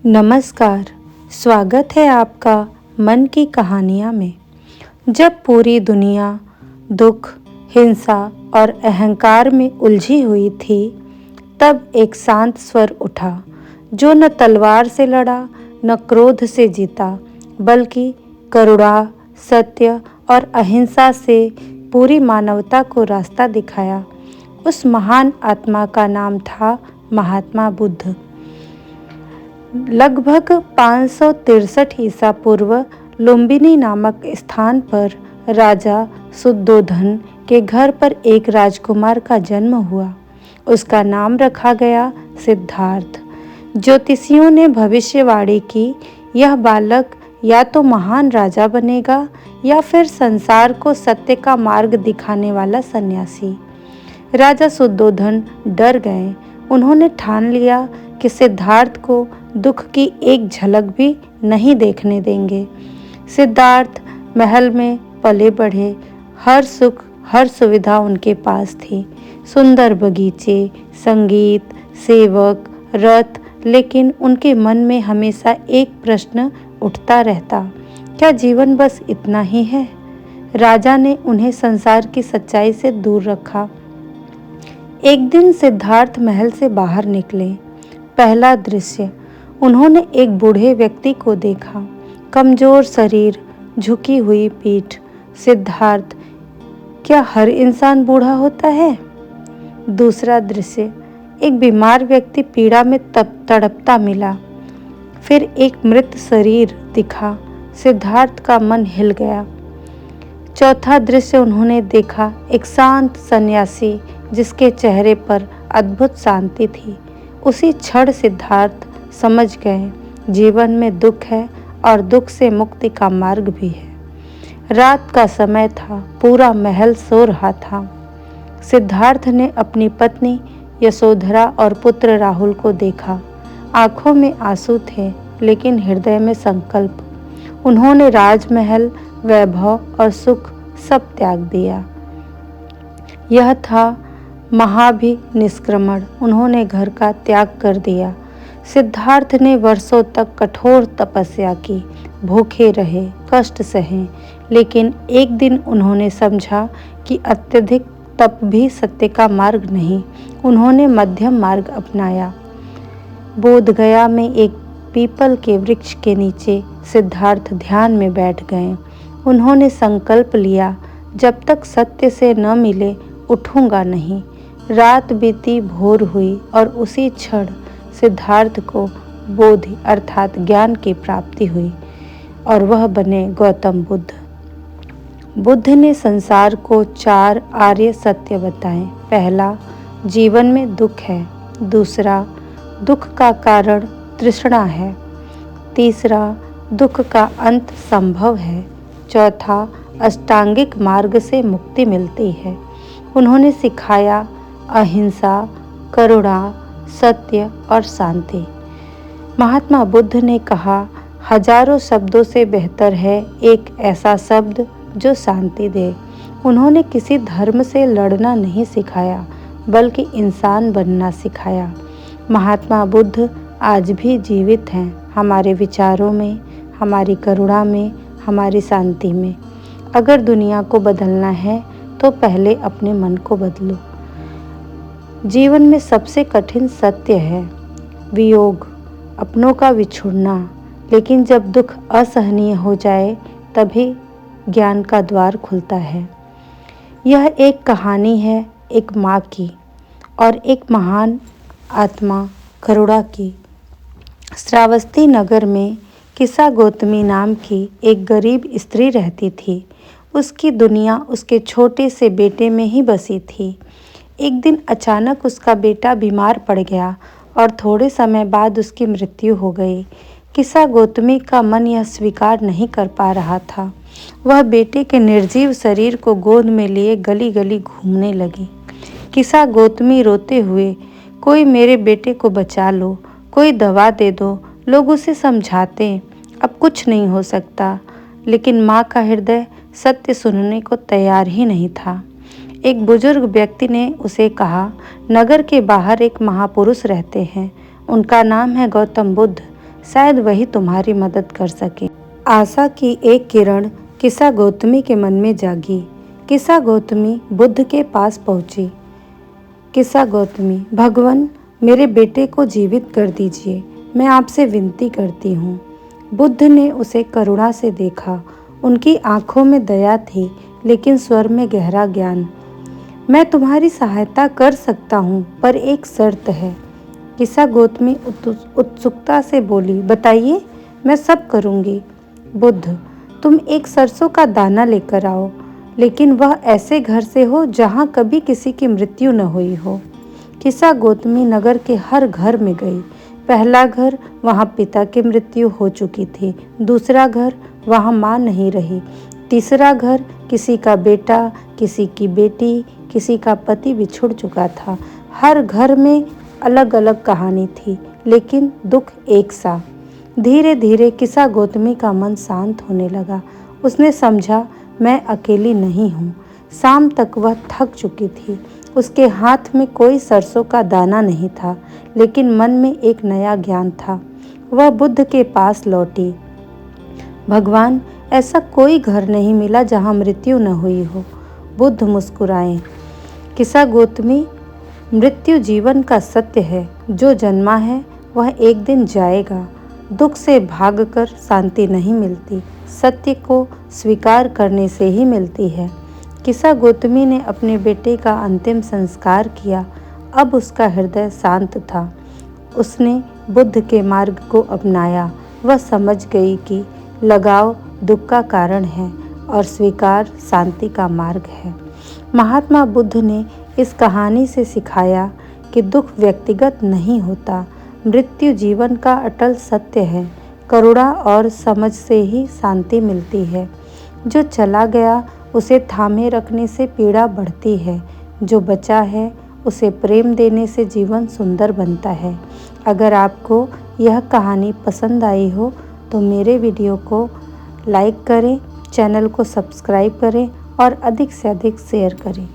नमस्कार, स्वागत है आपका मन की कहानियाँ में। जब पूरी दुनिया दुख, हिंसा और अहंकार में उलझी हुई थी, तब एक शांत स्वर उठा, जो न तलवार से लड़ा, न क्रोध से जीता, बल्कि करुणा, सत्य और अहिंसा से पूरी मानवता को रास्ता दिखाया। उस महान आत्मा का नाम था महात्मा बुद्ध। लगभग 563 ईसा पूर्व लुम्बिनी नामक स्थान पर राजा शुद्धोधन के घर पर एक राजकुमार का जन्म हुआ। उसका नाम रखा गया सिद्धार्थ। ज्योतिषियों ने भविष्यवाणी की, यह बालक या तो महान राजा बनेगा या फिर संसार को सत्य का मार्ग दिखाने वाला सन्यासी। राजा शुद्धोधन डर गए। उन्होंने ठान लिया कि सिद्धार्थ को दुख की एक झलक भी नहीं देखने देंगे। सिद्धार्थ महल में पले बढ़े। हर सुख, हर सुविधा उनके पास थी। सुंदर बगीचे, संगीत, सेवक, रथ, लेकिन उनके मन में हमेशा एक प्रश्न उठता रहता, क्या जीवन बस इतना ही है? राजा ने उन्हें संसार की सच्चाई से दूर रखा। एक दिन सिद्धार्थ महल से बाहर निकले। पहला दृश्य, उन्होंने एक बूढ़े व्यक्ति को देखा। कमजोर शरीर, झुकी हुई पीठ। सिद्धार्थ, क्या हर इंसान बूढ़ा होता है? दूसरा दृश्य, एक बीमार व्यक्ति पीड़ा में तड़पता मिला। फिर एक मृत शरीर दिखा। सिद्धार्थ का मन हिल गया। चौथा दृश्य उन्होंने देखा, एक शांत सन्यासी जिसके चेहरे पर अद्भुत शांति थी। उसी क्षण सिद्धार्थ समझ गए, जीवन में दुख है और दुख से मुक्ति का मार्ग भी है। रात का समय था, पूरा महल सो रहा था। सिद्धार्थ ने अपनी पत्नी यशोधरा और पुत्र राहुल को देखा। आंखों में आंसू थे, लेकिन हृदय में संकल्प। उन्होंने राजमहल, वैभव और सुख सब त्याग दिया। यह था महाभिनिष्क्रमण। उन्होंने घर का त्याग कर दिया। सिद्धार्थ ने वर्षों तक कठोर तपस्या की, भूखे रहे, कष्ट सहे, लेकिन एक दिन उन्होंने समझा कि अत्यधिक तप भी सत्य का मार्ग नहीं। उन्होंने मध्यम मार्ग अपनाया। बोधगया में एक पीपल के वृक्ष के नीचे सिद्धार्थ ध्यान में बैठ गए। उन्होंने संकल्प लिया, जब तक सत्य से न मिले उठूंगा नहीं। रात बीती, भोर हुई और उसी क्षण सिद्धार्थ को बोधि अर्थात ज्ञान की प्राप्ति हुई और वह बने गौतम बुद्ध। बुद्ध ने संसार को 4 आर्य सत्य बताए। पहला, जीवन में दुख है। दूसरा, दुख का कारण तृष्णा है। तीसरा, दुख का अंत संभव है। चौथा, अष्टांगिक मार्ग से मुक्ति मिलती है। उन्होंने सिखाया अहिंसा, करुणा, सत्य और शांति। महात्मा बुद्ध ने कहा, हजारों शब्दों से बेहतर है एक ऐसा शब्द जो शांति दे। उन्होंने किसी धर्म से लड़ना नहीं सिखाया, बल्कि इंसान बनना सिखाया। महात्मा बुद्ध आज भी जीवित हैं, हमारे विचारों में, हमारी करुणा में, हमारी शांति में। अगर दुनिया को बदलना है तो पहले अपने मन को बदलो। जीवन में सबसे कठिन सत्य है वियोग, अपनों का बिछुड़ना, लेकिन जब दुख असहनीय हो जाए तभी ज्ञान का द्वार खुलता है। यह एक कहानी है एक माँ की और एक महान आत्मा करुणा की। श्रावस्ती नगर में किसा गौतमी नाम की एक गरीब स्त्री रहती थी। उसकी दुनिया उसके छोटे से बेटे में ही बसी थी। एक दिन अचानक उसका बेटा बीमार पड़ गया और थोड़े समय बाद उसकी मृत्यु हो गई। किसा गौतमी का मन यह स्वीकार नहीं कर पा रहा था। वह बेटे के निर्जीव शरीर को गोद में लिए गली गली घूमने लगी। किसा गौतमी रोते हुए, कोई मेरे बेटे को बचा लो, कोई दवा दे दो। लोग उसे समझाते, अब कुछ नहीं हो सकता, लेकिन माँ का हृदय सत्य सुनने को तैयार ही नहीं था। एक बुजुर्ग व्यक्ति ने उसे कहा, नगर के बाहर एक महापुरुष रहते हैं, उनका नाम है गौतम बुद्ध। शायद वही तुम्हारी मदद कर सके। आशा की एक किरण किस्सा गौतमी के मन में जागी। किस्सा गौतमी बुद्ध के पास पहुंची। किस्सा गौतमी, भगवान मेरे बेटे को जीवित कर दीजिए, मैं आपसे विनती करती हूँ। बुद्ध ने उसे करुणा से देखा। उनकी आंखों में दया थी, लेकिन स्वर में गहरा ज्ञान। मैं तुम्हारी सहायता कर सकता हूँ, पर एक शर्त है। किस्सा गौतमी उत्सुकता से बोली, बताइए, मैं सब करूँगी। बुद्ध, तुम एक सरसों का दाना लेकर आओ, लेकिन वह ऐसे घर से हो जहाँ कभी किसी की मृत्यु न हुई हो। किस्सा गौतमी नगर के हर घर में गई। पहला घर, वहाँ पिता की मृत्यु हो चुकी थी। दूसरा घर, वहाँ माँ नहीं रही। तीसरा घर, किसी का बेटा, किसी की बेटी, किसी का पति बिछुड़ चुका था। हर घर में अलग अलग कहानी थी, लेकिन दुख एक सा। धीरे धीरे किस्सा गौतमी का मन शांत होने लगा। उसने समझा, मैं अकेली नहीं हूँ। शाम तक वह थक चुकी थी। उसके हाथ में कोई सरसों का दाना नहीं था, लेकिन मन में एक नया ज्ञान था। वह बुद्ध के पास लौटी। भगवान, ऐसा कोई घर नहीं मिला जहाँ मृत्यु न हुई हो। बुद्ध मुस्कुराए। किस्सा गौतमी, मृत्यु जीवन का सत्य है। जो जन्मा है वह एक दिन जाएगा। दुख से भागकर शांति नहीं मिलती, सत्य को स्वीकार करने से ही मिलती है। किस्सा गौतमी ने अपने बेटे का अंतिम संस्कार किया। अब उसका हृदय शांत था। उसने बुद्ध के मार्ग को अपनाया। वह समझ गई कि लगाव दुख का कारण है और स्वीकार शांति का मार्ग है। महात्मा बुद्ध ने इस कहानी से सिखाया कि दुख व्यक्तिगत नहीं होता, मृत्यु जीवन का अटल सत्य है। करुणा और समझ से ही शांति मिलती है। जो चला गया उसे थामे रखने से पीड़ा बढ़ती है, जो बचा है उसे प्रेम देने से जीवन सुंदर बनता है। अगर आपको यह कहानी पसंद आई हो तो मेरे वीडियो को लाइक करें, चैनल को सब्सक्राइब करें और अधिक से अधिक शेयर करें।